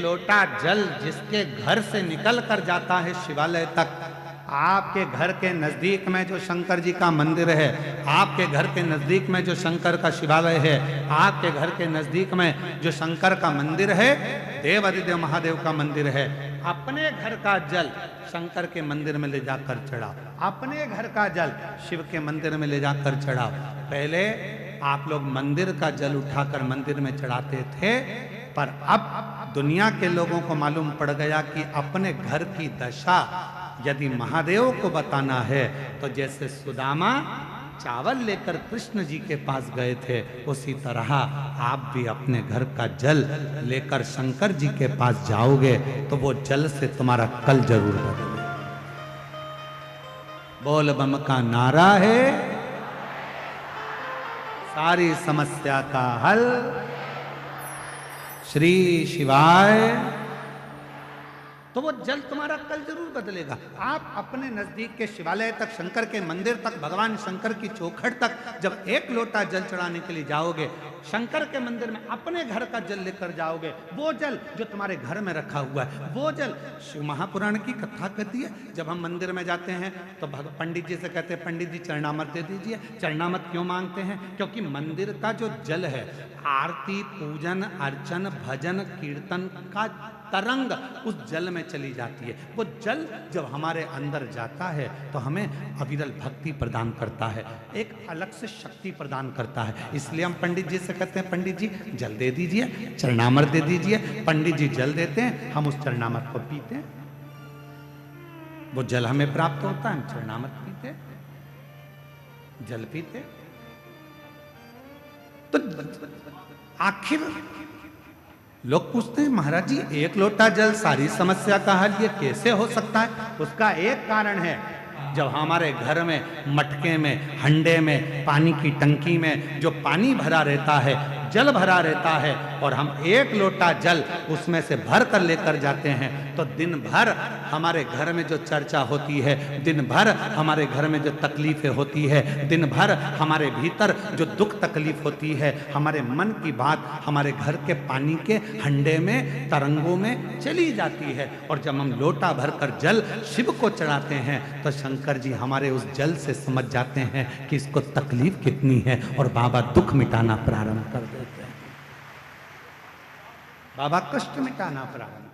लोटा जल जिसके घर से निकल कर जाता है शिवालय तक, आपके घर के नजदीक में जो शंकर जी का मंदिर है, आपके घर के नजदीक में जो शंकर का शिवालय है, आपके घर के नजदीक में जो शंकर का मंदिर है, देव अधिदेव महादेव का मंदिर है, अपने घर का जल शंकर के मंदिर में ले जाकर चढ़ाओ, अपने घर का जल शिव के मंदिर में ले जाकर चढ़ाओ। पहले आप लोग मंदिर का जल उठाकर मंदिर में चढ़ाते थे, पर अब दुनिया के लोगों को मालूम पड़ गया कि अपने घर की दशा यदि महादेव को बताना है तो जैसे सुदामा चावल लेकर कृष्ण जी के पास गए थे, उसी तरह आप भी अपने घर का जल लेकर शंकर जी के पास जाओगे तो वो जल से तुम्हारा कल जरूर बदलेगा। बोल बम का नारा है, सारी समस्या का हल श्री शिवाय। तो वो जल तुम्हारा कल जरूर बदलेगा। आप अपने नजदीक के शिवालय तक, शंकर के मंदिर तक, भगवान शंकर की चौखट तक जब एक लोटा जल चढ़ाने के लिए जाओगे, शंकर के मंदिर में अपने घर का जल लेकर जाओगे, वो जल जो तुम्हारे घर में रखा हुआ है, वो जल शिव महापुराण की कथा कहती है। जब हम मंदिर में जाते हैं तो पंडित जी से कहते हैं, पंडित जी चरणामत दे दीजिए। चरणामत क्यों मांगते हैं? क्योंकि मंदिर का जो जल है, आरती, पूजन, अर्चन, भजन, कीर्तन का तरंग उस जल में चली जाती है। वो जल जब हमारे अंदर जाता है तो हमें अविरल भक्ति प्रदान करता है, एक अलग से शक्ति प्रदान करता है। इसलिए हम पंडित जी से कहते हैं, पंडित जी जल दे दीजिए, चरणामृत दे दीजिए। पंडित जी जल देते हैं, हम उस चरणामृत को पीते हैं, वो जल हमें प्राप्त होता है, हम चरणामृत पीते, जल पीते। तो आखिर लोग पूछते हैं, महाराज जी एक लोटा जल सारी समस्या का हल, ये कैसे हो सकता है? उसका एक कारण है, जब हमारे घर में मटके में, हंडे में, पानी की टंकी में जो पानी भरा रहता है, जल भरा रहता है, और हम एक लोटा जल उसमें से भर कर लेकर जाते हैं, तो दिन भर हमारे घर में जो चर्चा होती है, दिन भर हमारे घर में जो तकलीफें होती है, दिन भर हमारे भीतर जो दुख तकलीफ होती है, हमारे मन की बात हमारे घर के पानी के हंडे में, तरंगों में चली जाती है। और जब हम लोटा भर कर जल शिव को चढ़ाते हैं तो शंकर जी हमारे उस जल से समझ जाते हैं कि इसको तकलीफ कितनी है, और बाबा दुख मिटाना प्रारंभ कर देते हैं, बाबा कष्ट मिटाना प्रारंभ।